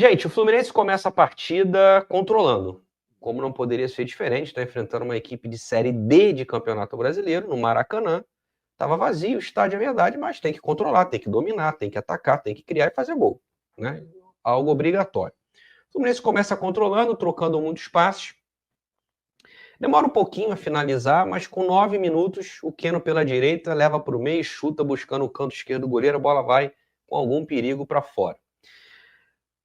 Gente, o Fluminense começa a partida controlando. Como não poderia ser diferente, está enfrentando uma equipe de Série D de Campeonato Brasileiro, no Maracanã. Estava vazio, o estádio é verdade, mas tem que controlar, tem que dominar, tem que atacar, tem que criar e fazer gol. Né? Algo obrigatório. O Fluminense começa controlando, trocando muitos passes. Demora um pouquinho a finalizar, mas com 9 minutos, o Keno pela direita leva para o meio, chuta buscando o canto esquerdo do goleiro, a bola vai com algum perigo para fora.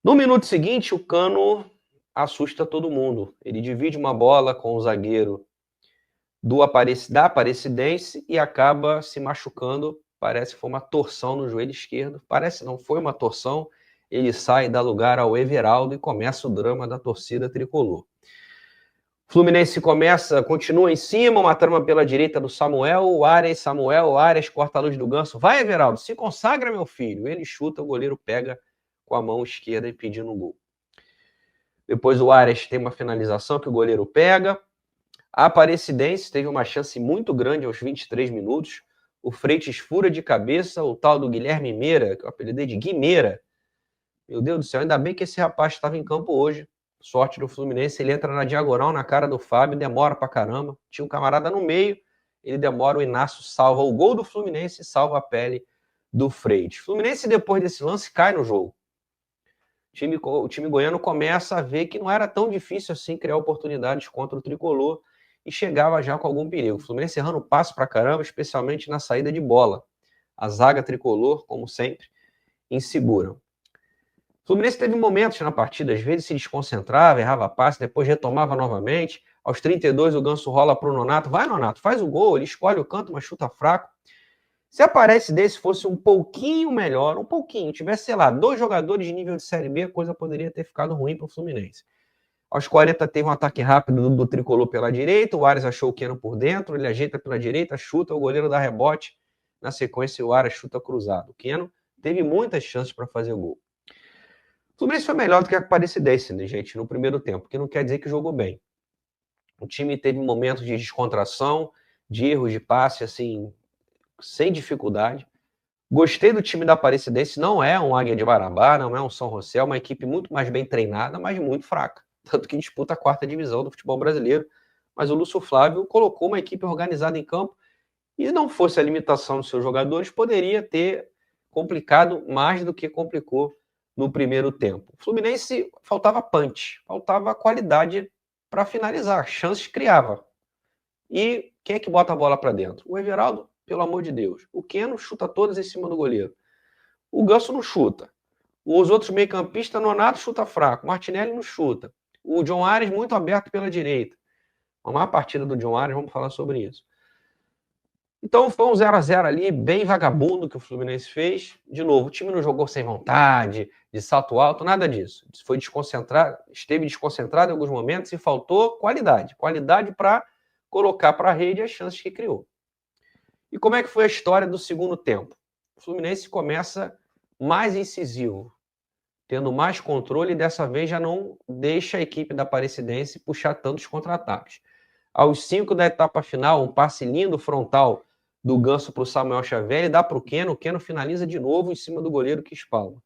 No minuto seguinte, o Cano assusta todo mundo. Ele divide uma bola com o zagueiro da Aparecidense e acaba se machucando. Parece que foi uma torção no joelho esquerdo. Parece não, foi uma torção. Ele sai, dá lugar ao Everaldo e começa o drama da torcida tricolor. O Fluminense continua em cima, uma trama pela direita do Samuel, o Arias corta a luz do Ganso. Vai, Everaldo, se consagra, meu filho. Ele chuta, o goleiro pega com a mão esquerda e pedindo um gol. Depois o Arias tem uma finalização que o goleiro pega. A Aparecidense teve uma chance muito grande aos 23 minutos. O Freitas fura de cabeça, o tal do Guilherme Meira, que eu apelidei de Guimeira. Meu Deus do céu, ainda bem que esse rapaz estava em campo hoje. Sorte do Fluminense, ele entra na diagonal, na cara do Fábio, demora pra caramba. Tinha um camarada no meio, ele demora, o Inácio salva o gol do Fluminense e salva a pele do Freitas. O Fluminense, depois desse lance, cai no jogo. O time goiano começa a ver que não era tão difícil assim criar oportunidades contra o Tricolor e chegava já com algum perigo. O Fluminense errando passo pra caramba, especialmente na saída de bola. A zaga tricolor, como sempre, insegura. O Fluminense teve momentos na partida, às vezes se desconcentrava, errava passe, depois retomava novamente. Aos 32, o Ganso rola para o Nonato. Vai, Nonato, faz o gol. Ele escolhe o canto, mas chuta fraco. Se a Aparecidense fosse um pouquinho melhor, um pouquinho, tivesse, sei lá, 2 jogadores de nível de Série B, a coisa poderia ter ficado ruim para o Fluminense. Aos 40 teve um ataque rápido do Tricolor pela direita, o Arias achou o Keno por dentro, ele ajeita pela direita, chuta, o goleiro dá rebote. Na sequência, o Arias chuta cruzado. O Keno teve muitas chances para fazer o gol. O Fluminense foi melhor do que a Aparecidense, né, gente, no primeiro tempo, que não quer dizer que jogou bem. O time teve momentos de descontração, de erros de passe, assim, sem dificuldade. Gostei do time da Aparecidense, não é um Águia de Marabá, não é um São José, é uma equipe muito mais bem treinada, mas muito fraca. Tanto que disputa a 4ª divisão do futebol brasileiro. Mas o Lúcio Flávio colocou uma equipe organizada em campo e, se não fosse a limitação dos seus jogadores, poderia ter complicado mais do que complicou no primeiro tempo. O Fluminense faltava punch, faltava qualidade para finalizar, chances criava. E quem é que bota a bola para dentro? O Everaldo, pelo amor de Deus. O Keno chuta todas em cima do goleiro. O Ganso não chuta. Os outros meio-campistas, Nonato chuta fraco. Martinelli não chuta. O John Arias muito aberto pela direita. Uma má partida do John Arias, vamos falar sobre isso. Então foi um 0-0 ali, bem vagabundo que o Fluminense fez. De novo, o time não jogou sem vontade, de salto alto, nada disso. Foi desconcentrado, esteve desconcentrado em alguns momentos e faltou qualidade. Qualidade para colocar para a rede as chances que criou. E como é que foi a história do segundo tempo? O Fluminense começa mais incisivo, tendo mais controle e dessa vez já não deixa a equipe da Aparecidense puxar tantos contra-ataques. Aos 5 da etapa final, um passe lindo frontal do Ganso para o Samuel Xavier, ele dá para o Keno finaliza de novo em cima do goleiro que espalma.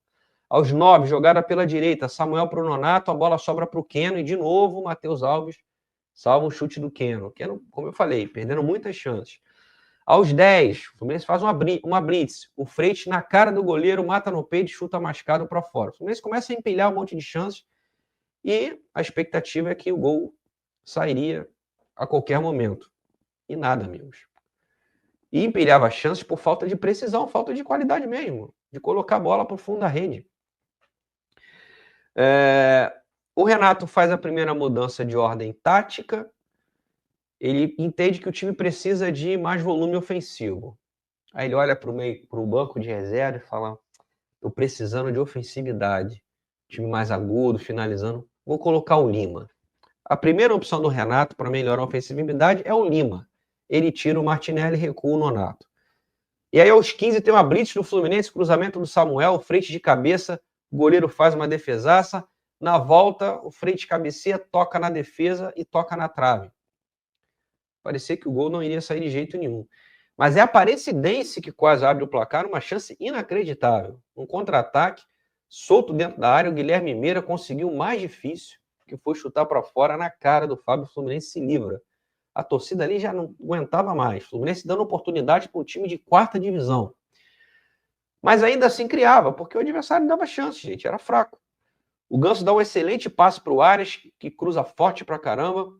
Aos 9, jogada pela direita, Samuel para o Nonato, a bola sobra para o Keno e de novo o Matheus Alves salva um chute do Keno. Keno, como eu falei, perdendo muitas chances. Aos 10, o Fluminense faz uma blitz. O Freitas na cara do goleiro, mata no peito e chuta mascado para fora. O Fluminense começa a empilhar um monte de chances e a expectativa é que o gol sairia a qualquer momento. E nada, amigos. E empilhava chances por falta de precisão, falta de qualidade mesmo, de colocar a bola para o fundo da rede. O Renato faz a primeira mudança de ordem tática. Ele entende que o time precisa de mais volume ofensivo. Aí ele olha para o banco de reserva e fala: estou precisando de ofensividade. Time mais agudo, finalizando. Vou colocar o Lima. A primeira opção do Renato para melhorar a ofensividade é o Lima. Ele tira o Martinelli e recua o Nonato. E aí aos 15 tem uma blitz do Fluminense, cruzamento do Samuel, Freitas de cabeça, o goleiro faz uma defesaça. Na volta, o Freitas cabeceia, toca na defesa e toca na trave. Parecia que o gol não iria sair de jeito nenhum. Mas é a Aparecidense que quase abre o placar, uma chance inacreditável. Um contra-ataque, solto dentro da área, o Guilherme Meira conseguiu o mais difícil, que foi chutar para fora na cara do Fábio. O Fluminense se livra. A torcida ali já não aguentava mais. O Fluminense dando oportunidade para um time de 4ª divisão. Mas ainda assim criava, porque o adversário dava chance, gente, era fraco. O Ganso dá um excelente passe para o Arias, que cruza forte para caramba.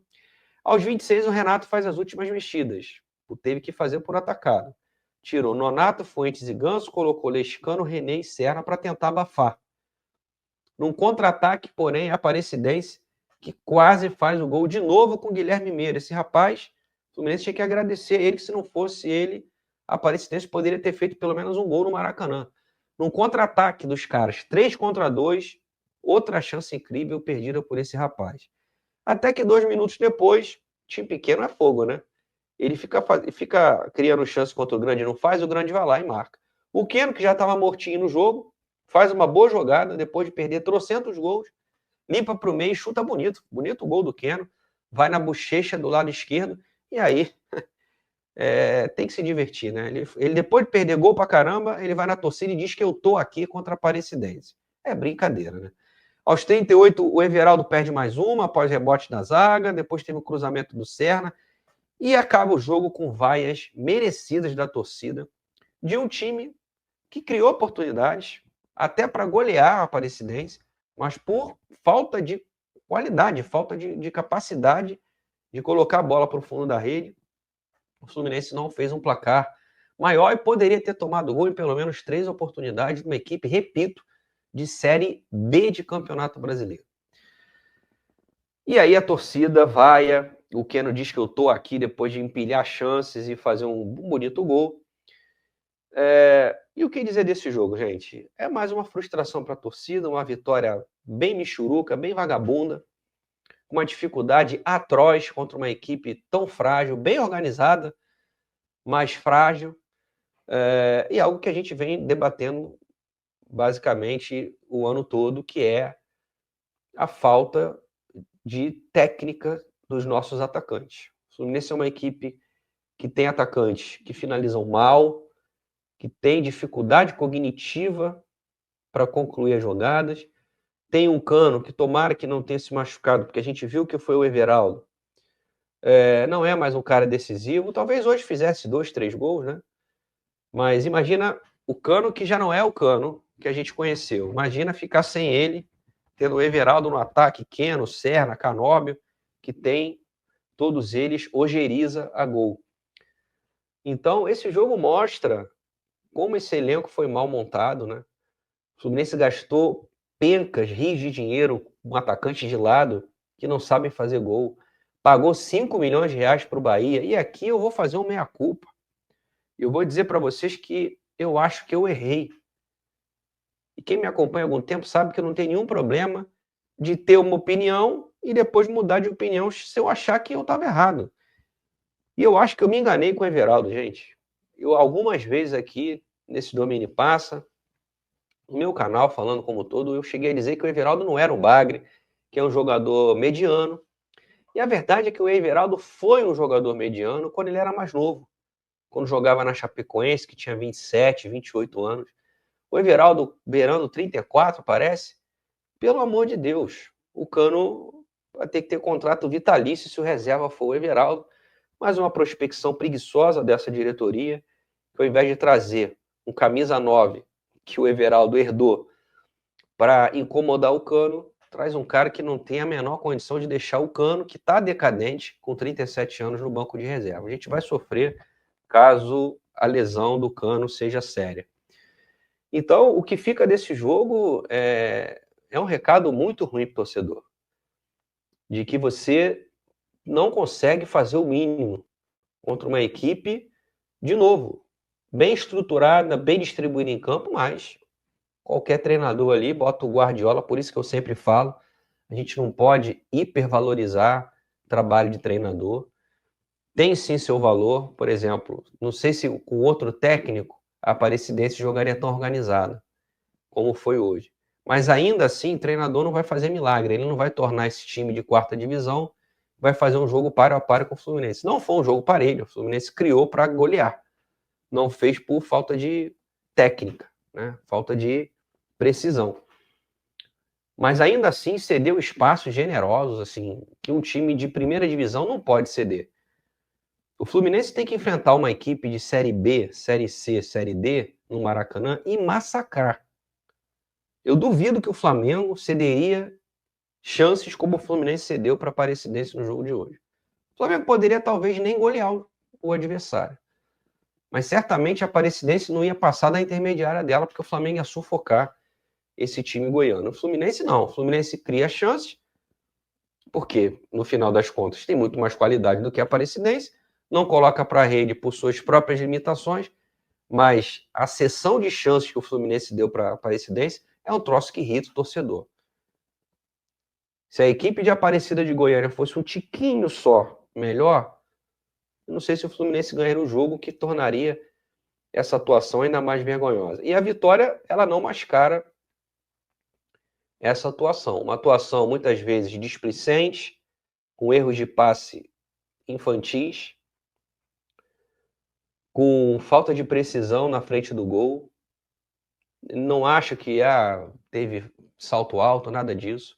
Aos 26, o Renato faz as últimas mexidas. Teve que fazer por atacado. Tirou Nonato, Fuentes e Ganso, colocou Lescano, René e Serna para tentar abafar. Num contra-ataque, porém, a Aparecidense, que quase faz o gol de novo com o Guilherme Meira. Esse rapaz, o Fluminense tinha que agradecer a ele, que se não fosse ele, a Aparecidense poderia ter feito pelo menos um gol no Maracanã. Num contra-ataque dos caras, 3 contra 2, outra chance incrível perdida por esse rapaz. Até que 2 minutos depois, time pequeno é fogo, né? Ele fica criando chance contra o grande, não faz, o grande vai lá e marca. O Keno, que já estava mortinho no jogo, faz uma boa jogada, depois de perder trocentos gols, limpa para o meio e chuta bonito. Bonito o gol do Keno, vai na bochecha do lado esquerdo, e aí tem que se divertir, né? Ele depois de perder gol pra caramba, ele vai na torcida e diz que eu tô aqui contra a Aparecidense. É brincadeira, né? Aos 38, o Everaldo perde mais uma, após rebote da zaga, depois teve o cruzamento do Serna, e acaba o jogo com vaias merecidas da torcida, de um time que criou oportunidades, até para golear a Aparecidense, mas por falta de qualidade, falta de capacidade de colocar a bola para o fundo da rede, o Fluminense não fez um placar maior e poderia ter tomado gol em pelo menos 3 oportunidades de uma equipe, repito, de Série B de Campeonato Brasileiro. E aí a torcida vaia, o Keno diz que eu tô aqui depois de empilhar chances e fazer um bonito gol. E o que dizer desse jogo, gente? É mais uma frustração para a torcida, uma vitória bem michuruca, bem vagabunda, uma dificuldade atroz contra uma equipe tão frágil, bem organizada, mas frágil, e algo que a gente vem debatendo basicamente o ano todo, que é a falta de técnica dos nossos atacantes. O Fluminense é uma equipe que tem atacantes que finalizam mal, que tem dificuldade cognitiva para concluir as jogadas. Tem um Cano que tomara que não tenha se machucado, porque a gente viu que foi o Everaldo. Não é mais um cara decisivo. Talvez hoje fizesse 2, 3 gols, né? Mas imagina o Cano que já não é o Cano que a gente conheceu. Imagina ficar sem ele, tendo o Everaldo no ataque, Keno, Serna, Canóbio, que tem todos eles ojeriza a gol. Então, esse jogo mostra como esse elenco foi mal montado, né? O Fluminense gastou pencas, rios de dinheiro com atacantes de lado que não sabem fazer gol. Pagou 5 milhões de reais para o Bahia. E aqui eu vou fazer um meia-culpa. Eu vou dizer para vocês que eu acho que eu errei. E quem me acompanha há algum tempo sabe que eu não tenho nenhum problema de ter uma opinião e depois mudar de opinião se eu achar que eu estava errado. E eu acho que eu me enganei com o Everaldo, gente. Eu algumas vezes aqui, nesse Domínio Passa, no meu canal, falando como todo, eu cheguei a dizer que o Everaldo não era um bagre, que é um jogador mediano. E a verdade é que o Everaldo foi um jogador mediano quando ele era mais novo. Quando jogava na Chapecoense, que tinha 27, 28 anos. O Everaldo beirando 34, parece. Pelo amor de Deus, o Cano vai ter que ter contrato vitalício se o reserva for o Everaldo. Mais uma prospecção preguiçosa dessa diretoria, que ao invés de trazer um camisa 9, que o Everaldo herdou, para incomodar o Cano, traz um cara que não tem a menor condição de deixar o Cano, que está decadente, com 37 anos no banco de reserva. A gente vai sofrer caso a lesão do Cano seja séria. Então, o que fica desse jogo é um recado muito ruim para o torcedor, de que você não consegue fazer o mínimo contra uma equipe, de novo, bem estruturada, bem distribuída em campo, mas qualquer treinador ali bota o Guardiola, por isso que eu sempre falo, a gente não pode hipervalorizar o trabalho de treinador. Tem sim seu valor, por exemplo, não sei se com outro técnico a Aparecidense jogaria tão organizada como foi hoje. Mas ainda assim, o treinador não vai fazer milagre, ele não vai tornar esse time de 4ª divisão, vai fazer um jogo páreo a páreo com o Fluminense. Não foi um jogo parelho, o Fluminense criou para golear, não fez por falta de técnica, né? Falta de precisão. mas ainda assim cedeu espaços generosos, assim, que um time de primeira divisão não pode ceder. O Fluminense tem que enfrentar uma equipe de Série B, Série C, Série D no Maracanã e massacrar. Eu duvido que o Flamengo cederia chances como o Fluminense cedeu para a Aparecidense no jogo de hoje. O Flamengo poderia talvez nem golear o adversário, mas certamente a Aparecidense não ia passar da intermediária dela, porque o Flamengo ia sufocar esse time goiano. O Fluminense não. O Fluminense cria chances, porque no final das contas tem muito mais qualidade do que a Aparecidense, não coloca para a rede por suas próprias limitações, mas a cessão de chances que o Fluminense deu para a Aparecidense é um troço que irrita o torcedor. Se a equipe de Aparecida de Goiânia fosse um tiquinho só melhor, eu não sei se o Fluminense ganharia um jogo que tornaria essa atuação ainda mais vergonhosa. E a vitória, ela não mascara essa atuação. Uma atuação muitas vezes displicente, com erros de passe infantis, com falta de precisão na frente do gol. Não acho que teve salto alto, nada disso.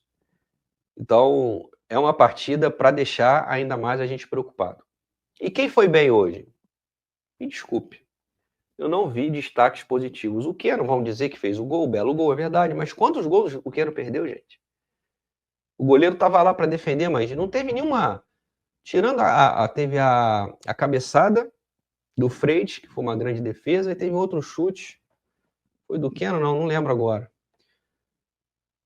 Então, é uma partida para deixar ainda mais a gente preocupado. E quem foi bem hoje? Me desculpe. Eu não vi destaques positivos. O Keno, vamos dizer que fez o gol, belo gol, é verdade, mas quantos gols o Keno perdeu, gente? O goleiro estava lá para defender, mas não teve nenhuma. Tirando teve a cabeçada do Freitas, que foi uma grande defesa, e teve outro chute. Foi do Keno? Não lembro agora.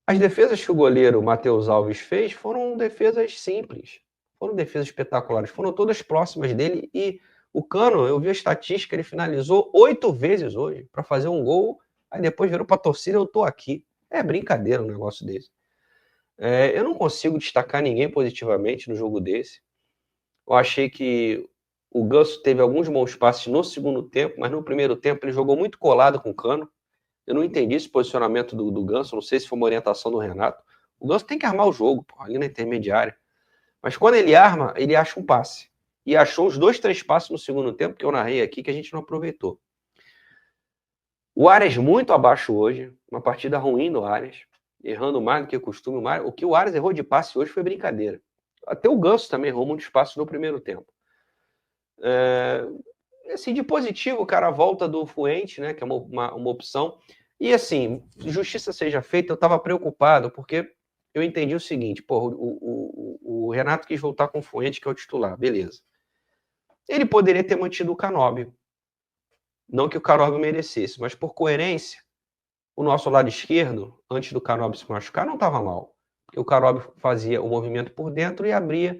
As defesas que o goleiro Matheus Alves fez foram defesas simples, foram defesas espetaculares, foram todas próximas dele. E o Cano, eu vi a estatística, ele finalizou 8 vezes hoje para fazer um gol, aí depois virou para a torcida, eu tô aqui. É brincadeira um negócio desse. Eu não consigo destacar ninguém positivamente no jogo desse. Eu achei que o Ganso teve alguns bons passes no segundo tempo, mas no primeiro tempo ele jogou muito colado com o Cano. Eu não entendi esse posicionamento do Ganso, não sei se foi uma orientação do Renato. O Ganso tem que armar o jogo, ali na intermediária. Mas quando ele arma, ele acha um passe. E achou uns 2, 3 passes no segundo tempo, que eu narrei aqui, que a gente não aproveitou. O Arias muito abaixo hoje, uma partida ruim do Arias, errando mais do que costume. O que o Arias errou de passe hoje foi brincadeira. Até o Ganso também errou muitos passes no primeiro tempo. Assim, de positivo, cara, a volta do Fuente, né, que é uma opção. E assim, justiça seja feita, eu estava preocupado, porque eu entendi o seguinte, o Renato quis voltar com o Fuente, que é o titular, beleza. Ele poderia ter mantido o Canóbio. Não que o Canóbio merecesse, mas por coerência, o nosso lado esquerdo, antes do Canóbio se machucar, não estava mal. Porque o Canóbio fazia o movimento por dentro e abria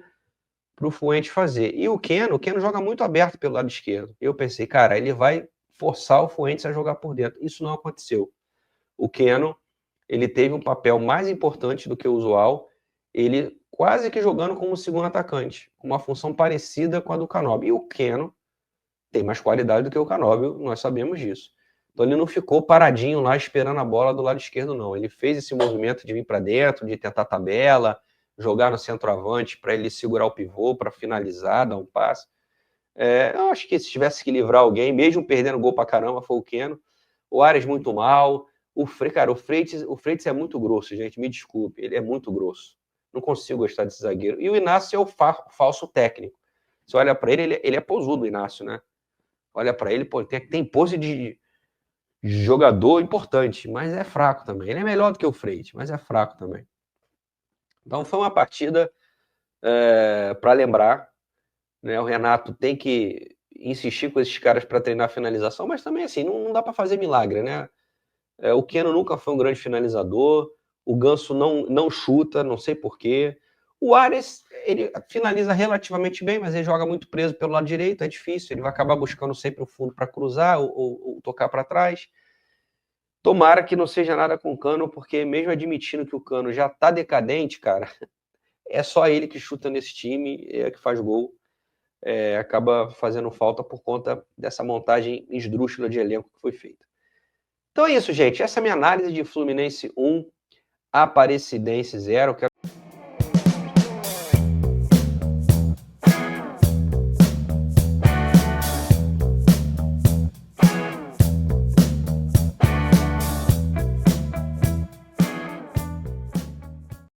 para o Fuente fazer. E o Keno joga muito aberto pelo lado esquerdo. Eu pensei, cara, ele vai forçar o Fuentes a jogar por dentro. Isso não aconteceu. O Keno, ele teve um papel mais importante do que o usual, ele quase que jogando como segundo atacante, com uma função parecida com a do Canóbio. E o Keno tem mais qualidade do que o Canóbio, nós sabemos disso. Então ele não ficou paradinho lá esperando a bola do lado esquerdo, não. Ele fez esse movimento de vir para dentro, de tentar tabela, jogar no centroavante para ele segurar o pivô, para finalizar, dar um passe. Eu acho que se tivesse que livrar alguém, mesmo perdendo gol para caramba, foi o Keno. O Arias muito mal. O Freitas é muito grosso, gente, me desculpe, ele é muito grosso. Não consigo gostar desse zagueiro. E o Inácio é o falso técnico. Você olha para ele, ele é posudo, o Inácio, né? Olha para ele, pô, tem pose de jogador importante, mas é fraco também. Ele é melhor do que o Freitas, mas é fraco também. Então foi uma partida para lembrar, né? O Renato tem que insistir com esses caras para treinar a finalização, mas também assim, não dá para fazer milagre, né? O Keno nunca foi um grande finalizador, o Ganso não chuta, não sei porquê. O Arias, ele finaliza relativamente bem, mas ele joga muito preso pelo lado direito, é difícil, ele vai acabar buscando sempre o fundo para cruzar ou tocar para trás. Tomara que não seja nada com o Cano, porque mesmo admitindo que o Cano já tá decadente, cara, é só ele que chuta nesse time, que faz gol. Acaba fazendo falta por conta dessa montagem esdrúxula de elenco que foi feita. Então é isso, gente. Essa é a minha análise de Fluminense 1, Aparecidense 0.